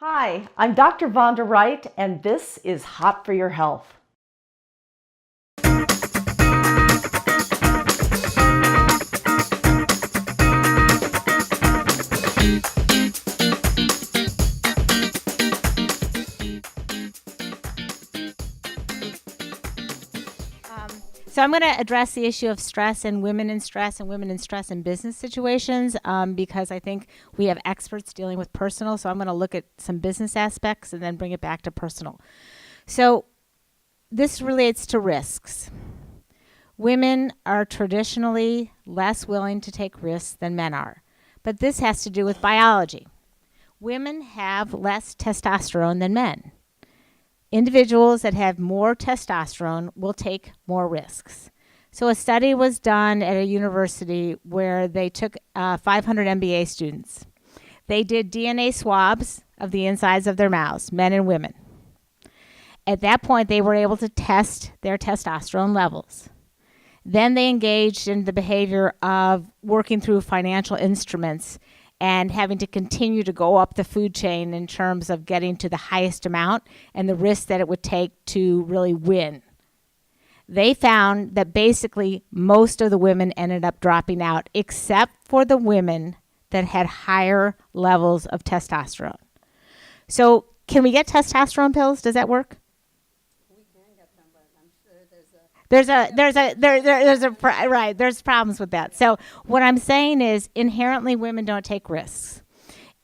Hi, I'm Dr. Vonda Wright, and this is Hot for Your Health. So I'm going to address the issue of stress and women in stress in business situations because I think we have experts dealing with personal. So I'm going to look at some business aspects and then bring it back to personal. So this relates to risks. Women are traditionally less willing to take risks than men are, but this has to do with biology. Women have less testosterone than men. Individuals that have more testosterone will take more risks. So a study was done at a university where they took 500 MBA students. They did DNA swabs of the insides of their mouths, men and women. At that point, they were able to test their testosterone levels. Then they engaged in the behavior of working through financial instruments and having to continue to go up the food chain in terms of getting to the highest amount and the risk that it would take to really win. They found that basically most of the women ended up dropping out, except for the women that had higher levels of testosterone. So can we get testosterone pills? Does that work? We can get them, but I'm sure there's problems with that. So what I'm saying is inherently women don't take risks.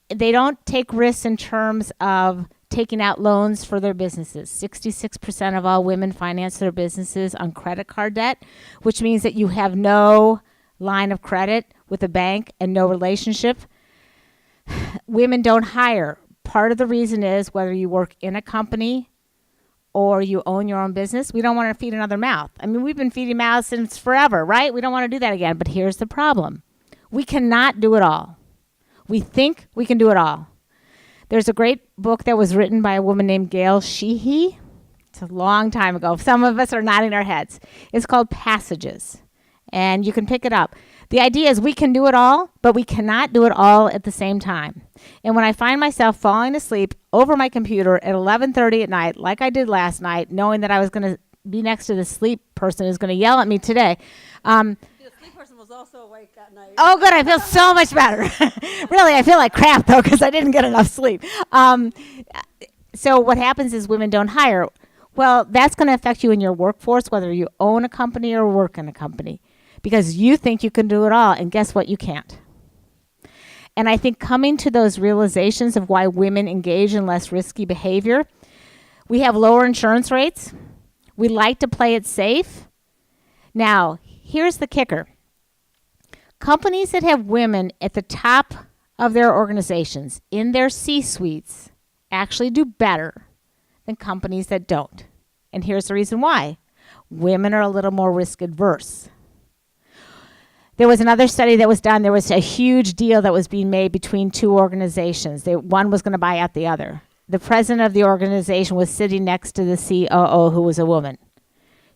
They don't take risks in terms of taking out loans for their businesses. 66% of all women finance their businesses on credit card debt, which means that you have no line of credit with a bank and no relationship. Women don't hire. Part of the reason is whether you work in a company or you own your own business, we don't want to feed another mouth. I mean, we've been feeding mouths since forever, right? We don't want to do that again. But here's the problem. We cannot do it all. We think we can do it all. There's a great book that was written by a woman named Gail Sheehy. It's a long time ago. Some of us are nodding our heads. It's called Passages, and you can pick it up. The idea is we can do it all, but we cannot do it all at the same time. And when I find myself falling asleep over my computer at 11:30 at night, like I did last night, knowing that I was going to be next to the sleep person who's going to yell at me today. the sleep person was also awake at night. Oh, good. I feel so much better. Really, I feel like crap, though, because I didn't get enough sleep. So what happens is women don't hire. Well, that's going to affect you in your workforce, whether you own a company or work in a company, because you think you can do it all, and guess what? You can't. And I think coming to those realizations of why women engage in less risky behavior, we have lower insurance rates. We like to play it safe. Now, here's the kicker. Companies that have women at the top of their organizations, in their C-suites, actually do better than companies that don't. And here's the reason why. Women are a little more risk adverse. There was another study that was done. There was a huge deal that was being made between two organizations. One was going to buy out the other. The president of the organization was sitting next to the COO, who was a woman.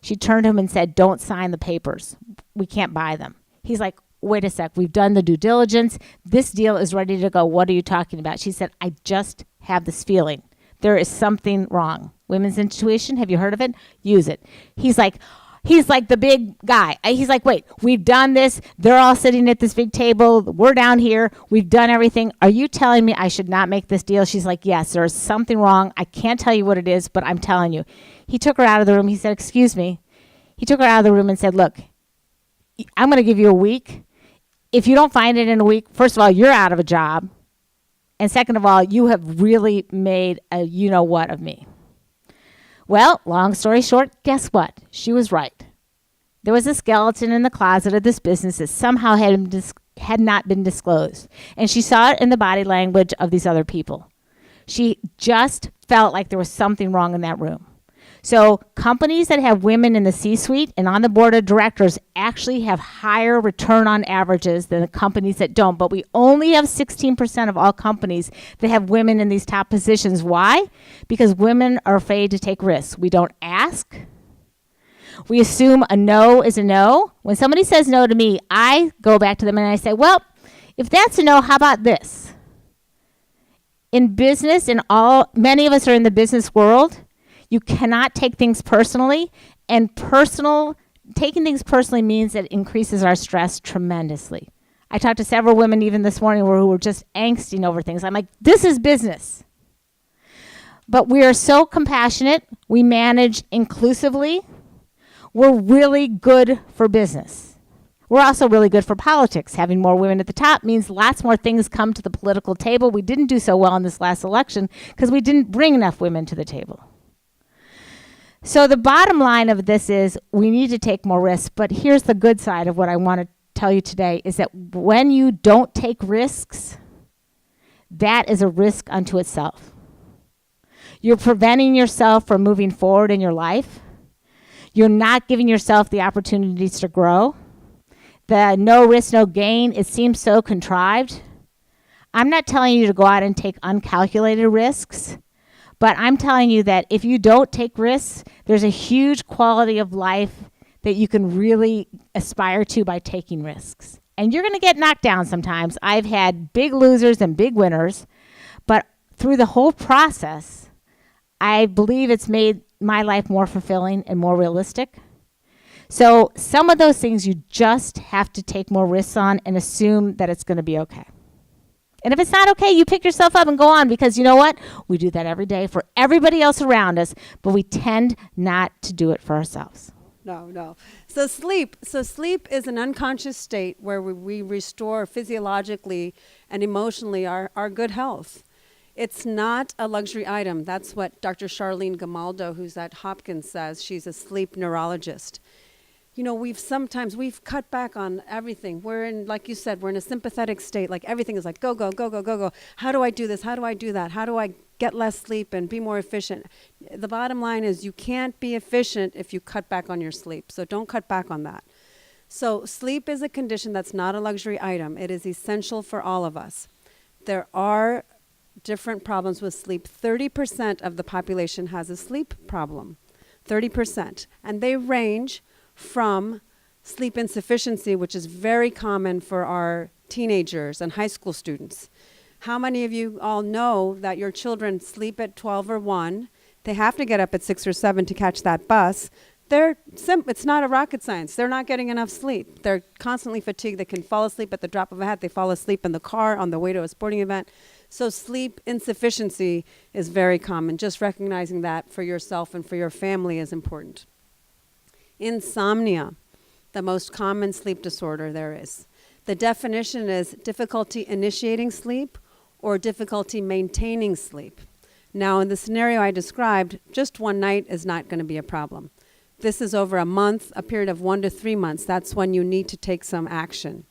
She turned to him and said, "Don't sign the papers. We can't buy them." He's like, "Wait a sec. We've done the due diligence. This deal is ready to go. What are you talking about?" She said, "I just have this feeling. There is something wrong." Women's intuition, have you heard of it? Use it. He's like the big guy. He's like, "Wait, we've done this. They're all sitting at this big table. We're down here. We've done everything. Are you telling me I should not make this deal?" She's like, "Yes, there's something wrong. I can't tell you what it is, but I'm telling you." He took her out of the room. He said, "Excuse me." He took her out of the room and said, "Look, I'm going to give you a week. If you don't find it in a week, first of all, you're out of a job. And second of all, you have really made a you-know-what of me." Well, long story short, guess what? She was right. There was a skeleton in the closet of this business that somehow had not been disclosed. And she saw it in the body language of these other people. She just felt like there was something wrong in that room. So companies that have women in the C-suite and on the board of directors actually have higher return on averages than the companies that don't. But we only have 16% of all companies that have women in these top positions. Why? Because women are afraid to take risks. We don't ask. We assume a no is a no. When somebody says no to me, I go back to them and I say, "Well, if that's a no, how about this? In business, many of us are in the business world. You cannot take things personally, and taking things personally means that it increases our stress tremendously. I talked to several women even this morning who were just angsting over things. I'm like, this is business. But we are so compassionate. We manage inclusively. We're really good for business. We're also really good for politics. Having more women at the top means lots more things come to the political table. We didn't do so well in this last election because we didn't bring enough women to the table. So the bottom line of this is we need to take more risks. But here's the good side of what I want to tell you today is that when you don't take risks, that is a risk unto itself. You're preventing yourself from moving forward in your life. You're not giving yourself the opportunities to grow. The no risk, no gain, it seems so contrived. I'm not telling you to go out and take uncalculated risks, but I'm telling you that if you don't take risks, there's a huge quality of life that you can really aspire to by taking risks. And you're going to get knocked down sometimes. I've had big losers and big winners, but through the whole process, I believe it's made my life more fulfilling and more realistic. So some of those things you just have to take more risks on and assume that it's going to be okay. And if it's not okay, you pick yourself up and go on, because you know what? We do that every day for everybody else around us, but we tend not to do it for ourselves. No. So sleep is an unconscious state where we restore physiologically and emotionally our good health. It's not a luxury item. That's what Dr. Charlene Gamaldo, who's at Hopkins, says. She's a sleep neurologist. You know, we've cut back on everything. We're in, like you said, we're in a sympathetic state. Like everything is like, go, go, go, go, go, go. How do I do this? How do I do that? How do I get less sleep and be more efficient? The bottom line is you can't be efficient if you cut back on your sleep. So don't cut back on that. So sleep is a condition that's not a luxury item. It is essential for all of us. There are different problems with sleep. 30% of the population has a sleep problem. 30%. And they range from sleep insufficiency, which is very common for our teenagers and high school students. How many of you all know that your children sleep at 12 or 1? They have to get up at 6 or 7 to catch that bus. It's not a rocket science. They're not getting enough sleep. They're constantly fatigued. They can fall asleep at the drop of a hat. They fall asleep in the car on the way to a sporting event. So sleep insufficiency is very common. Just recognizing that for yourself and for your family is important. Insomnia, the most common sleep disorder there is. The definition is difficulty initiating sleep or difficulty maintaining sleep. Now, in the scenario I described, just one night is not going to be a problem. This is over a month, a period of 1 to 3 months. That's when you need to take some action.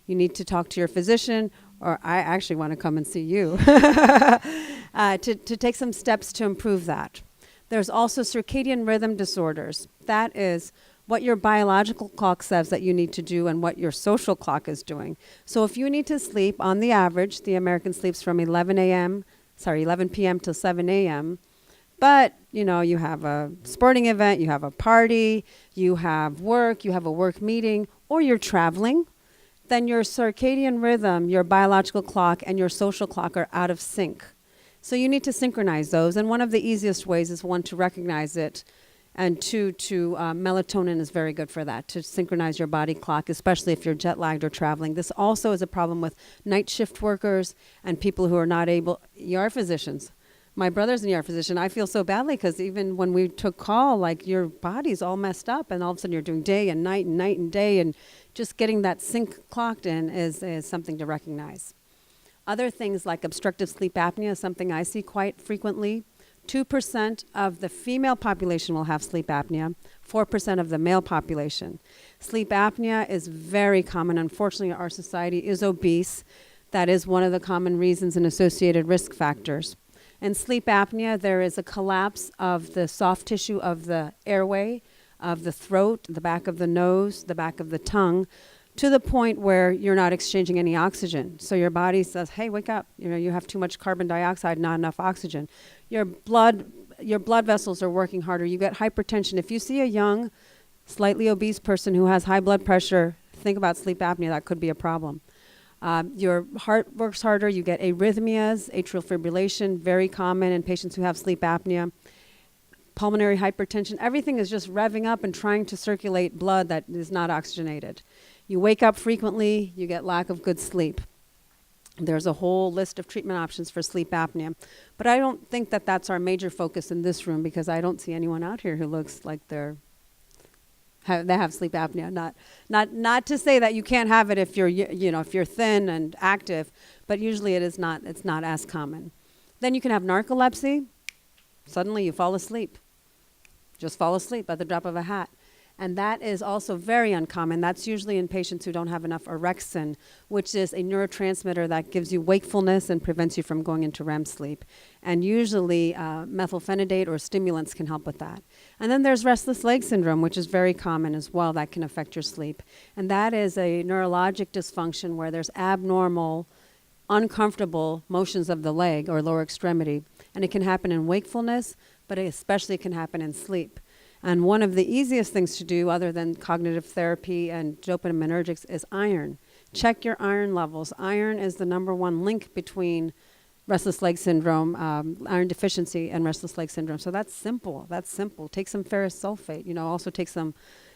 You need to talk to your physician, or I actually want to come and see you, to take some steps to improve that. There's also circadian rhythm disorders. That is what your biological clock says that you need to do and what your social clock is doing. So if you need to sleep, on the average, the American sleeps from 11 p.m. till 7 a.m., but, you know, you have a sporting event, you have a party, you have work, you have a work meeting, or you're traveling, then your circadian rhythm, your biological clock, and your social clock are out of sync. So you need to synchronize those, and one of the easiest ways is, one, to recognize it, and two, melatonin is very good for that, to synchronize your body clock, especially if you're jet lagged or traveling. This also is a problem with night shift workers and people who are not able, ER physicians. My brother's an ER physician. I feel so badly because even when we took call, like, your body's all messed up, and all of a sudden you're doing day and night and day, and just getting that sync clocked in is something to recognize. Other things like obstructive sleep apnea is something I see quite frequently. 2% of the female population will have sleep apnea, 4% of the male population. Sleep apnea is very common. Unfortunately, our society is obese. That is one of the common reasons and associated risk factors. In sleep apnea, there is a collapse of the soft tissue of the airway, of the throat, the back of the nose, the back of the tongue, to the point where you're not exchanging any oxygen. So your body says, hey, wake up. You know, you have too much carbon dioxide, not enough oxygen. Your blood vessels are working harder. You get hypertension. If you see a young, slightly obese person who has high blood pressure, think about sleep apnea. That could be a problem. Your heart works harder. You get arrhythmias, atrial fibrillation, very common in patients who have sleep apnea. Pulmonary hypertension, everything is just revving up and trying to circulate blood that is not oxygenated. You wake up frequently, you get lack of good sleep. There's a whole list of treatment options for sleep apnea. But I don't think that that's our major focus in this room, because I don't see anyone out here who looks like they have sleep apnea. Not to say that you can't have it if you're if you're thin and active, but usually it's not as common. Then you can have narcolepsy. Suddenly you fall asleep. Just fall asleep at the drop of a hat. And that is also very uncommon. That's usually in patients who don't have enough orexin, which is a neurotransmitter that gives you wakefulness and prevents you from going into REM sleep. And usually methylphenidate or stimulants can help with that. And then there's restless leg syndrome, which is very common as well, that can affect your sleep. And that is a neurologic dysfunction where there's abnormal, uncomfortable motions of the leg or lower extremity. And it can happen in wakefulness, but especially it can happen in sleep. And one of the easiest things to do, other than cognitive therapy and dopaminergics, is iron. Check your iron levels. Iron is the number one link between restless leg syndrome, iron deficiency, and restless leg syndrome. So that's simple. Take some ferrous sulfate.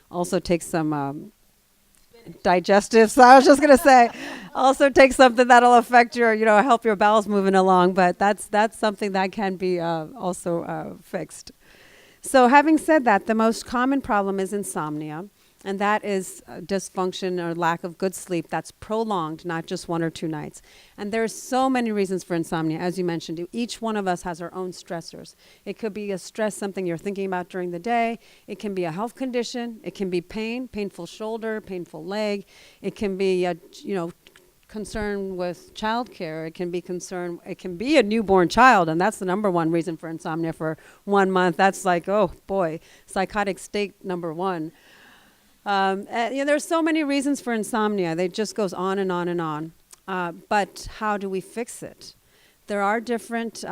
Also take some digestive. So I was just going to say, also take something that'll affect your, help your bowels moving along. But that's something that can be also fixed. So having said that, the most common problem is insomnia, and that is dysfunction or lack of good sleep that's prolonged, not just 1 or 2 nights. And there's so many reasons for insomnia. As you mentioned, each one of us has our own stressors. It could be a stress, something you're thinking about during the day. It can be a health condition. It can be painful shoulder, painful leg. It can be concern with childcare. It can be a newborn child, and that's the number one reason for insomnia for 1 month. That's like, oh boy, psychotic state number one. There's so many reasons for insomnia. It just goes on and on and on. But how do we fix it? There are different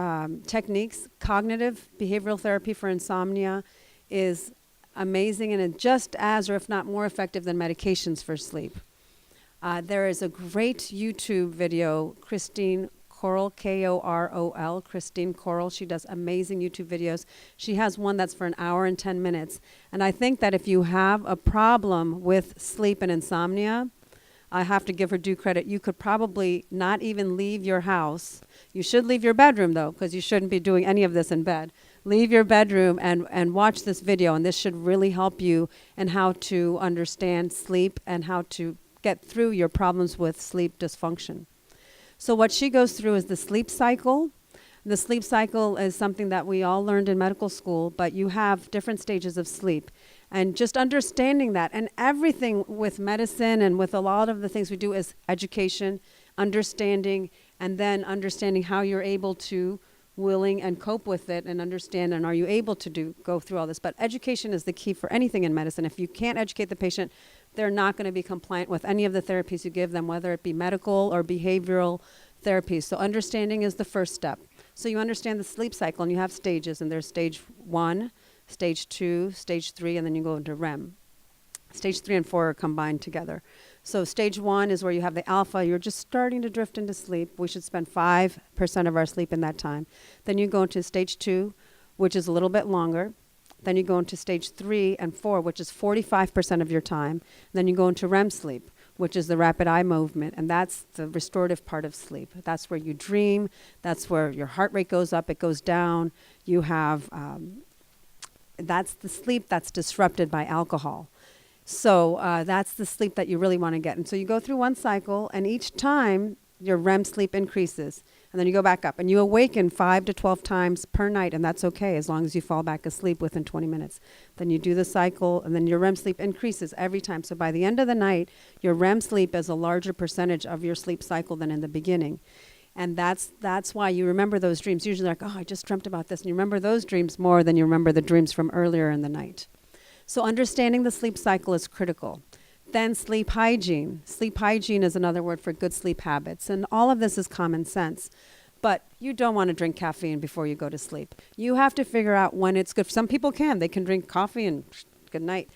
techniques. Cognitive behavioral therapy for insomnia is amazing, and it's just as, or if not more effective than medications for sleep. There is a great YouTube video, Christine Korol, Korol, Christine Korol. She does amazing YouTube videos. She has one that's for 1 hour and 10 minutes. And I think that if you have a problem with sleep and insomnia, I have to give her due credit. You could probably not even leave your house. You should leave your bedroom, though, because you shouldn't be doing any of this in bed. Leave your bedroom and watch this video, and this should really help you in how to understand sleep and how to get through your problems with sleep dysfunction. So what she goes through is the sleep cycle. The sleep cycle is something that we all learned in medical school, but you have different stages of sleep. And just understanding that, and everything with medicine and with a lot of the things we do is education, understanding, and then understanding how you're able to willing and cope with it and understand, and are you able to go through all this. But education is the key for anything in medicine. If you can't educate the patient, they're not going to be compliant with any of the therapies you give them, whether it be medical or behavioral therapies. So understanding is the first step. So you understand the sleep cycle, and you have stages, and there's stage 1, stage 2, stage 3, and then you go into REM. Stage 3 and 4 are combined together. So stage 1 is where you have the alpha. You're just starting to drift into sleep. We should spend 5% of our sleep in that time. Then you go into stage 2, which is a little bit longer. Then you go into stage 3 and 4, which is 45% of your time. Then you go into REM sleep, which is the rapid eye movement, and that's the restorative part of sleep. That's where you dream. That's where your heart rate goes up, it goes down. You have, that's the sleep that's disrupted by alcohol. So that's the sleep that you really want to get. And so you go through one cycle, and each time your REM sleep increases. And then you go back up, and you awaken 5 to 12 times per night, and that's okay as long as you fall back asleep within 20 minutes. Then you do the cycle, and then your REM sleep increases every time. So by the end of the night, your REM sleep is a larger percentage of your sleep cycle than in the beginning. And that's why you remember those dreams. Usually like, oh, I just dreamt about this. And you remember those dreams more than you remember the dreams from earlier in the night. So understanding the sleep cycle is critical. Then sleep hygiene. Sleep hygiene is another word for good sleep habits. And all of this is common sense. But you don't want to drink caffeine before you go to sleep. You have to figure out when it's good. Some people can. They can drink coffee and good night.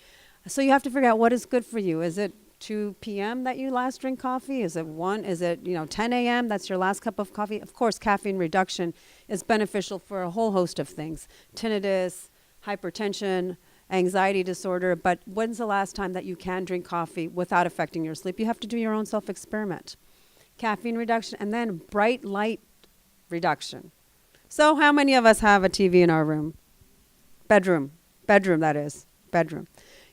So you have to figure out what is good for you. Is it 2 p.m. that you last drink coffee? Is it 1? Is it, 10 a.m.? That's your last cup of coffee? Of course, caffeine reduction is beneficial for a whole host of things. Tinnitus, hypertension, anxiety disorder. But when's the last time that you can drink coffee without affecting your sleep? You have to do your own self-experiment. Caffeine reduction, and then bright light reduction. So how many of us have a TV in our room? Bedroom, that is. Bedroom.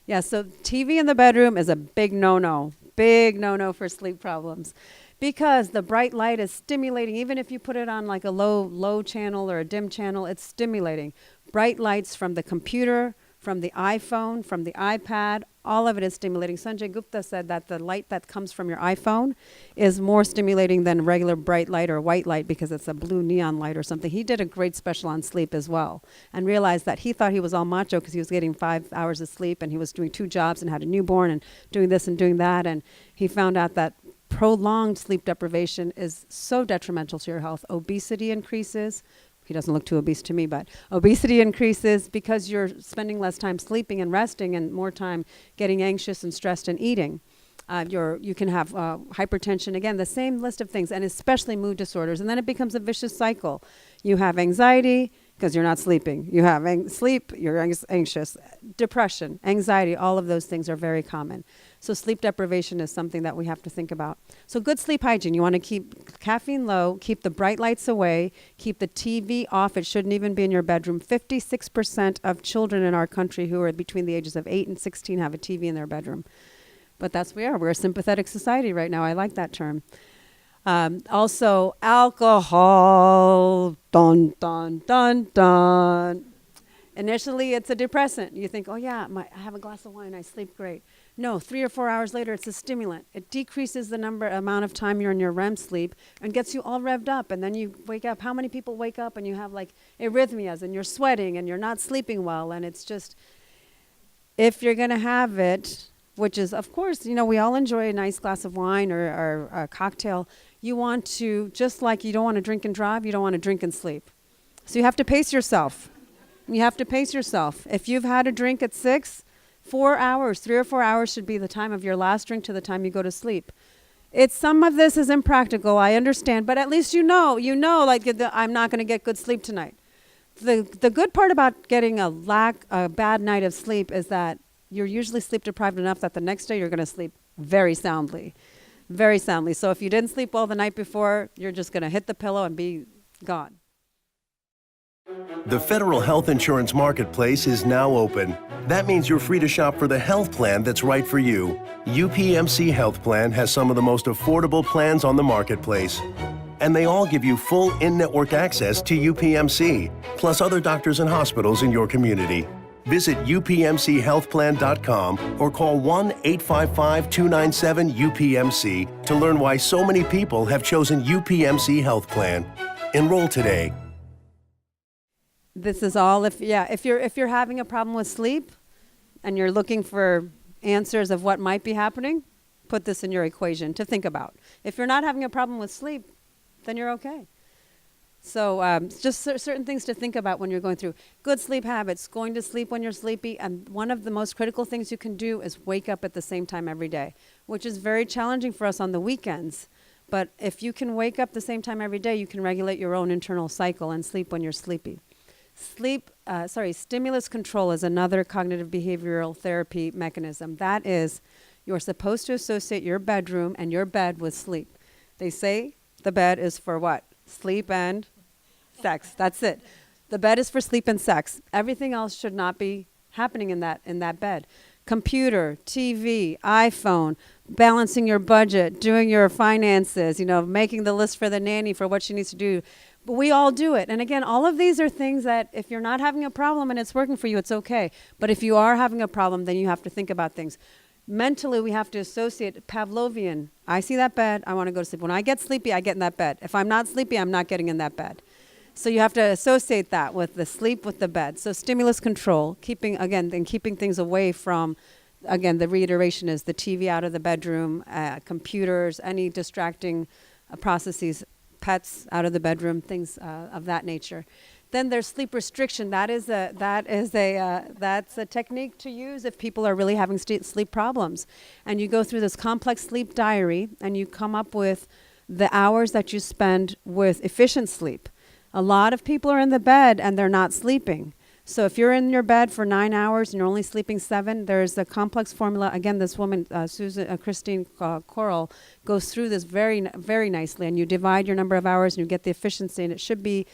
Yeah, so TV in the bedroom is a big no-no for sleep problems, because the bright light is stimulating. Even if you put it on like a low channel or a dim channel, it's stimulating. Bright lights from the computer, from the iPhone, from the iPad, all of it is stimulating. Sanjay Gupta said that the light that comes from your iPhone is more stimulating than regular bright light or white light, because it's a blue neon light or something. He did a great special on sleep as well, and realized that he thought he was all macho because he was getting 5 hours of sleep and he was doing 2 jobs and had a newborn and doing this and doing that. And he found out that prolonged sleep deprivation is so detrimental to your health. Obesity increases. He doesn't look too obese to me, but obesity increases because you're spending less time sleeping and resting and more time getting anxious and stressed and eating. You can have hypertension, again, the same list of things, and especially mood disorders. And then it becomes a vicious cycle. You have anxiety because you're not sleeping. You have sleep, you're anxious. Depression, anxiety, all of those things are very common. So sleep deprivation is something that we have to think about. So good sleep hygiene. You want to keep caffeine low, keep the bright lights away, keep the TV off. It shouldn't even be in your bedroom. 56% of children in our country who are between the ages of 8 and 16 have a TV in their bedroom. But that's we are. We're a sympathetic society right now. I like that term. Also, alcohol. Dun, dun, dun, dun. Initially, it's a depressant. You think, oh yeah, I have a glass of wine, I sleep great. No, 3 or 4 hours later, it's a stimulant. It decreases the amount of time you're in your REM sleep and gets you all revved up. And then you wake up. How many people wake up and you have like arrhythmias and you're sweating and you're not sleeping well? And it's just, if you're going to have it, which is, of course, we all enjoy a nice glass of wine or a cocktail. You want to, just like you don't want to drink and drive, you don't want to drink and sleep. So you have to pace yourself. You have to pace yourself. If you've had a drink at 6, 4 hours, 3 or 4 hours should be the time of your last drink to the time you go to sleep. Some of this is impractical, I understand, but at least I'm not going to get good sleep tonight. The good part about getting a bad night of sleep is that you're usually sleep deprived enough that the next day you're going to sleep very soundly. Very soundly. So if you didn't sleep well the night before, you're just going to hit the pillow and be gone. The Federal Health Insurance Marketplace is now open. That means you're free to shop for the health plan that's right for you. UPMC Health Plan has some of the most affordable plans on the marketplace. And they all give you full in-network access to UPMC, plus other doctors and hospitals in your community. Visit upmchealthplan.com or call 1-855-297-UPMC to learn why so many people have chosen UPMC Health Plan. Enroll today. This is all if you're having a problem with sleep and you're looking for answers of what might be happening, put this in your equation to think about. If you're not having a problem with sleep, then you're okay. So just certain things to think about when you're going through good sleep habits, going to sleep when you're sleepy. And one of the most critical things you can do is wake up at the same time every day, which is very challenging for us on the weekends. But if you can wake up the same time every day, you can regulate your own internal cycle and sleep when you're sleepy. Stimulus control is another cognitive behavioral therapy mechanism. That is, you're supposed to associate your bedroom and your bed with sleep. They say the bed is for what? Sleep and sex. That's it. The bed is for sleep and sex. Everything else should not be happening in that bed. Computer, TV, iPhone, balancing your budget, doing your finances, making the list for the nanny for what she needs to do. But we all do it. And again, all of these are things that if you're not having a problem and it's working for you, it's okay. But if you are having a problem, then you have to think about things. Mentally, we have to associate Pavlovian. I see that bed, I want to go to sleep. When I get sleepy, I get in that bed. If I'm not sleepy, I'm not getting in that bed. So you have to associate that with the sleep with the bed. So stimulus control, keeping things away from, again, the reiteration is the TV out of the bedroom, computers, any distracting processes, pets out of the bedroom, things of that nature. Then there's sleep restriction. That's a technique to use if people are really having sleep problems. And you go through this complex sleep diary, and you come up with the hours that you spend with efficient sleep. A lot of people are in the bed and they're not sleeping. So if you're in your bed for 9 hours and you're only sleeping 7, there's a complex formula. Again, this woman, Christine Coral, goes through this very, very nicely. And you divide your number of hours and you get the efficiency, and it should be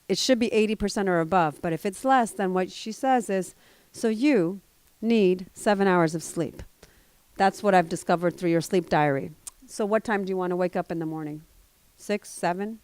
80% or above. But if it's less, then what she says is, so you need 7 hours of sleep. That's what I've discovered through your sleep diary. So what time do you want to wake up in the morning? 6, 7?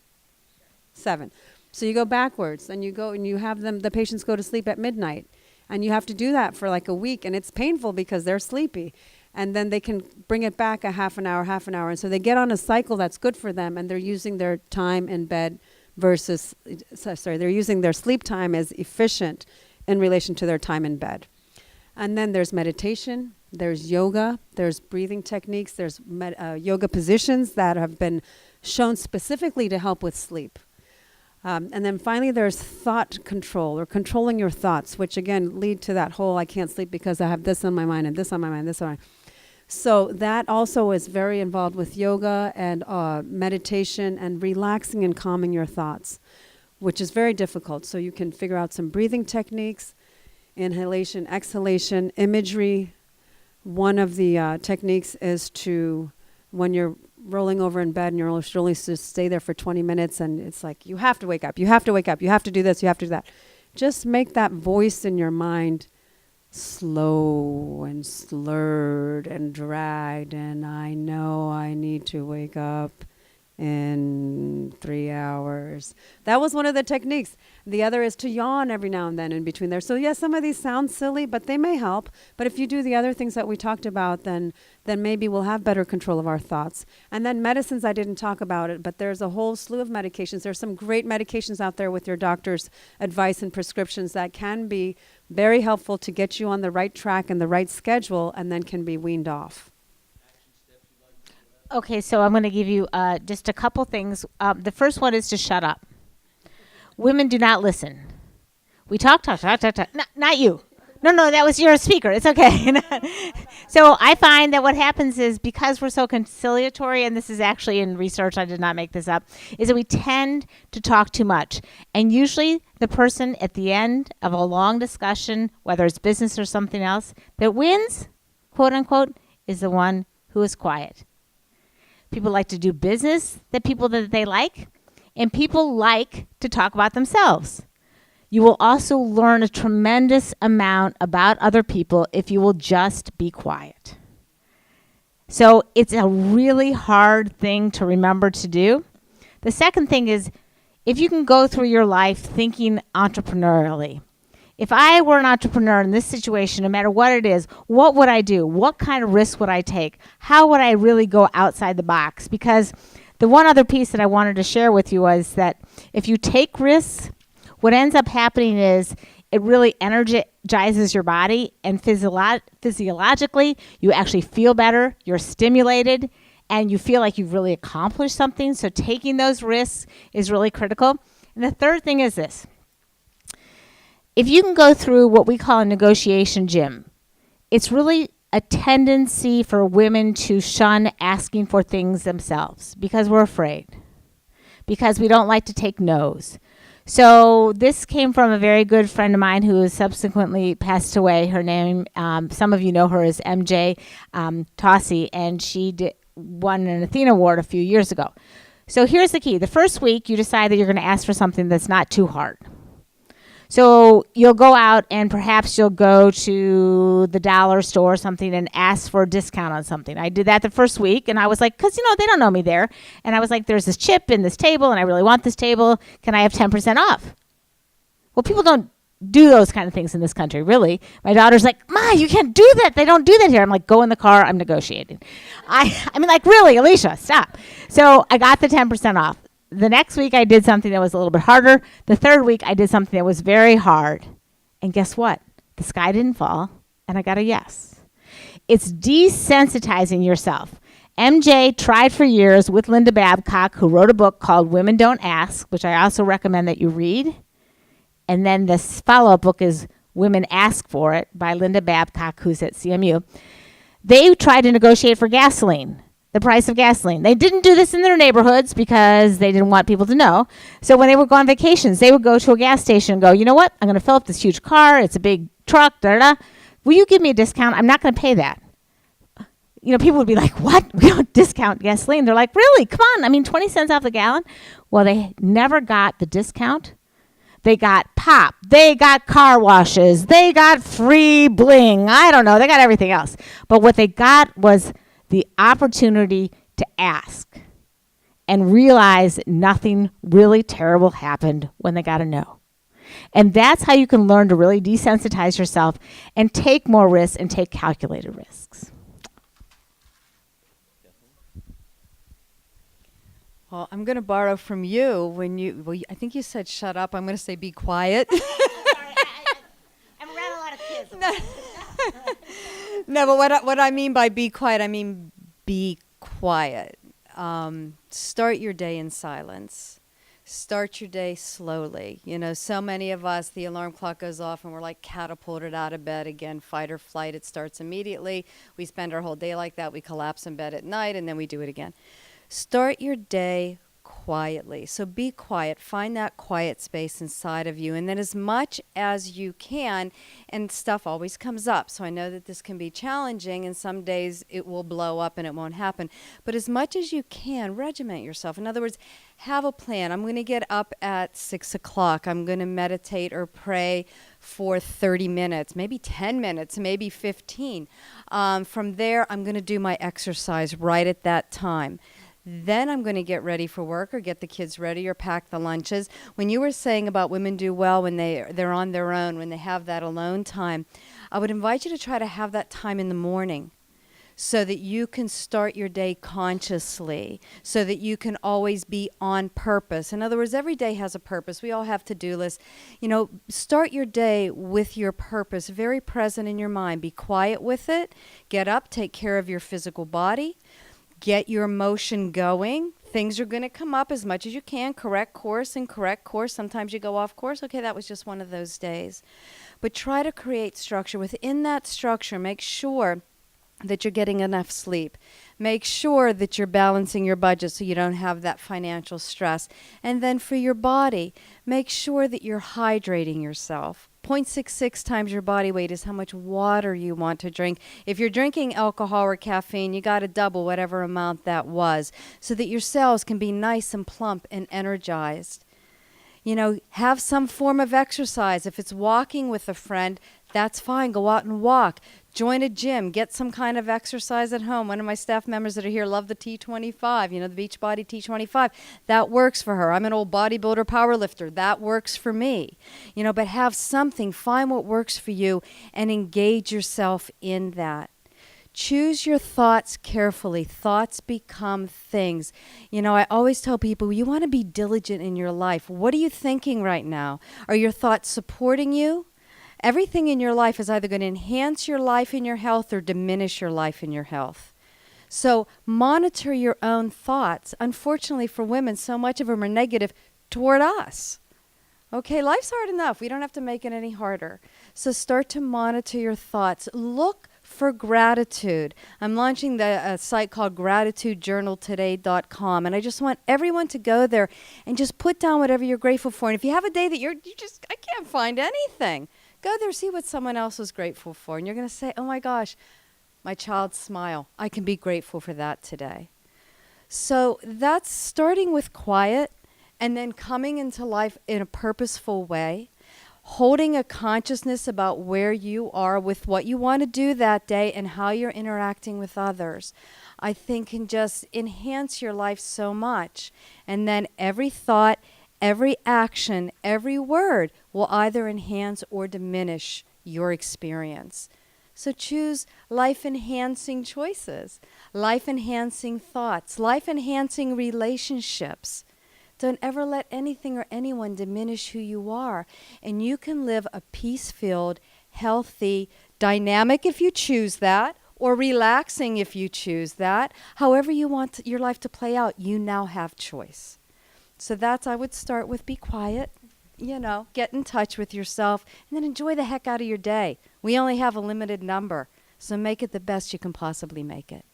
7. So you go backwards, and you go and you have the patients go to sleep at midnight. And you have to do that for like a week, and it's painful because they're sleepy. And then they can bring it back a half an hour. And so they get on a cycle that's good for them, and they're using their time in bed they're using their sleep time as efficient in relation to their time in bed. And then there's meditation, there's yoga, there's breathing techniques, there's yoga positions that have been shown specifically to help with sleep. And then finally, there's thought control, or controlling your thoughts, which again lead to that whole I can't sleep because I have this on my mind and this on my mind, this on my mind. So that also is very involved with yoga and meditation and relaxing and calming your thoughts, which is very difficult. So you can figure out some breathing techniques, inhalation, exhalation, imagery. One of the techniques is to, when you're rolling over in bed and you're only to stay there for 20 minutes, and it's like, you have to wake up, you have to wake up, you have to do this, you have to do that. Just make that voice in your mind slow and slurred and dragged, and I know I need to wake up in 3 hours. That was one of the techniques. The other is to yawn every now and then in between there. So yes, some of these sound silly, but they may help. But if you do the other things that we talked about, then maybe we'll have better control of our thoughts. And then medicines, I didn't talk about it, but there's a whole slew of medications. There's some great medications out there with your doctor's advice and prescriptions that can be very helpful to get you on the right track and the right schedule, and then can be weaned off. Okay, so I'm going to give you just a couple things. The first one is to shut up. Women do not listen. We talk. Not you. No, that was your speaker. It's okay. So I find that what happens is, because we're so conciliatory, and this is actually in research, I did not make this up, is that we tend to talk too much. And usually the person at the end of a long discussion, whether it's business or something else, that wins, quote unquote, is the one who is quiet. People like to do business, the people that they like, and people like to talk about themselves. You will also learn a tremendous amount about other people if you will just be quiet. So it's a really hard thing to remember to do. The second thing is, if you can go through your life thinking entrepreneurially. If I were an entrepreneur in this situation, no matter what it is, what would I do? What kind of risk would I take? How would I really go outside the box? Because the one other piece that I wanted to share with you was that if you take risks, what ends up happening is it really energizes your body, and physiologically, you actually feel better, you're stimulated, and you feel like you've really accomplished something. So taking those risks is really critical. And the third thing is this. If you can go through what we call a negotiation gym, it's really a tendency for women to shun asking for things themselves because we're afraid, because we don't like to take no's. So this came from a very good friend of mine who has subsequently passed away. Her name, some of you know her as MJ Tossi, and she won an Athena Award a few years ago. So here's the key. The first week, you decide that you're going to ask for something that's not too hard. So you'll go out and perhaps you'll go to the dollar store or something and ask for a discount on something. I did that the first week, and I was like, because, they don't know me there. And I was like, there's this chip in this table, and I really want this table. Can I have 10% off? Well, people don't do those kind of things in this country, really. My daughter's like, Ma, you can't do that. They don't do that here. I'm like, go in the car. I'm negotiating. I mean, like, really, Alicia, stop. So I got the 10% off. The next week, I did something that was a little bit harder. The third week, I did something that was very hard. And guess what? The sky didn't fall, and I got a yes. It's desensitizing yourself. MJ tried for years with Linda Babcock, who wrote a book called Women Don't Ask, which I also recommend that you read. And then this follow-up book is Women Ask for It by Linda Babcock, who's at CMU. They tried to negotiate for gasoline, the price of gasoline. They didn't do this in their neighborhoods because they didn't want people to know. So when they would go on vacations, they would go to a gas station and go, you know what? I'm going to fill up this huge car. It's a big truck. Da-da-da. Will you give me a discount? I'm not going to pay that. You know, people would be like, what? We don't discount gasoline. They're like, really? Come on. I mean, 20 cents off the gallon? Well, they never got the discount. They got pop. They got car washes. They got free bling. I don't know. They got everything else. But what they got was the opportunity to ask and realize that nothing really terrible happened when they got a no. And that's how you can learn to really desensitize yourself and take more risks and take calculated risks. Well, I'm going to borrow from you when I think you said shut up. I'm going to say be quiet. Sorry, I'm around a lot of kids. No, but what I mean by be quiet, I mean be quiet. Start your day in silence. Start your day slowly. You know, so many of us, the alarm clock goes off and we're like catapulted out of bed again, fight or flight. It starts immediately. We spend our whole day like that. We collapse in bed at night and then we do it again. Start your day quietly. So be quiet. Find that quiet space inside of you. And then as much as you can, and stuff always comes up. So I know that this can be challenging and some days it will blow up and it won't happen. But as much as you can, regiment yourself. In other words, have a plan. I'm going to get up at 6 o'clock. I'm going to meditate or pray for 30 minutes, maybe 10 minutes, maybe 15. From there, I'm going to do my exercise right at that time. Then I'm going to get ready for work or get the kids ready or pack the lunches. When you were saying about women do well when they're on their own, when they have that alone time, I would invite you to try to have that time in the morning so that you can start your day consciously, so that you can always be on purpose. In other words, every day has a purpose. We all have to-do lists. You know, start your day with your purpose very present in your mind. Be quiet with it. Get up, take care of your physical body. Get your motion going. Things are going to come up as much as you can. Correct course. Sometimes you go off course. Okay, that was just one of those days. But try to create structure. Within that structure, make sure that you're getting enough sleep. Make sure that you're balancing your budget so you don't have that financial stress. And then for your body, make sure that you're hydrating yourself. 0.66 times your body weight is how much water you want to drink. If you're drinking alcohol or caffeine, you got to double whatever amount that was so that your cells can be nice and plump and energized. You know, have some form of exercise. If it's walking with a friend, that's fine. Go out and walk. Join a gym. Get some kind of exercise at home. One of my staff members that are here love the T25, you know, the Beachbody T25. That works for her. I'm an old bodybuilder power lifter. That works for me. You know, but have something. Find what works for you and engage yourself in that. Choose your thoughts carefully. Thoughts become things. You know, I always tell people, you want to be diligent in your life. What are you thinking right now? Are your thoughts supporting you? Everything in your life is either going to enhance your life and your health or diminish your life and your health. So monitor your own thoughts. Unfortunately for women, so much of them are negative toward us. Okay, life's hard enough. We don't have to make it any harder. So start to monitor your thoughts. Look for gratitude. I'm launching a site called gratitudejournaltoday.com, and I just want everyone to go there and just put down whatever you're grateful for. And if you have a day that I can't find anything, go there, see what someone else is grateful for. And you're going to say, oh my gosh, my child's smile. I can be grateful for that today. So that's starting with quiet and then coming into life in a purposeful way. Holding a consciousness about where you are with what you want to do that day and how you're interacting with others, I think can just enhance your life so much. And then every thought, every action, every word will either enhance or diminish your experience. So choose life-enhancing choices, life-enhancing thoughts, life-enhancing relationships. Don't ever let anything or anyone diminish who you are. And you can live a peace-filled, healthy, dynamic if you choose that, or relaxing if you choose that. However you want your life to play out, you now have choice. So I would start with be quiet. get in touch with yourself and then enjoy the heck out of your day. We only have a limited number, so make it the best you can possibly make it.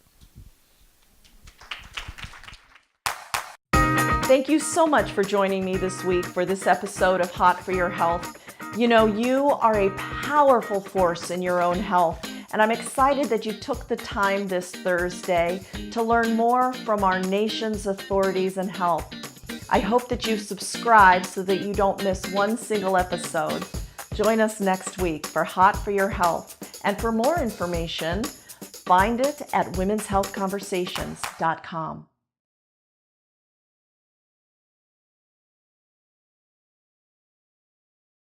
Thank you so much for joining me this week for this episode of Hot for Your Health. You are a powerful force in your own health, and I'm excited that you took the time this Thursday to learn more from our nation's authorities in health. I hope that you subscribe so that you don't miss one single episode. Join us next week for Hot for Your Health, and for more information, find it at womenshealthconversations.com.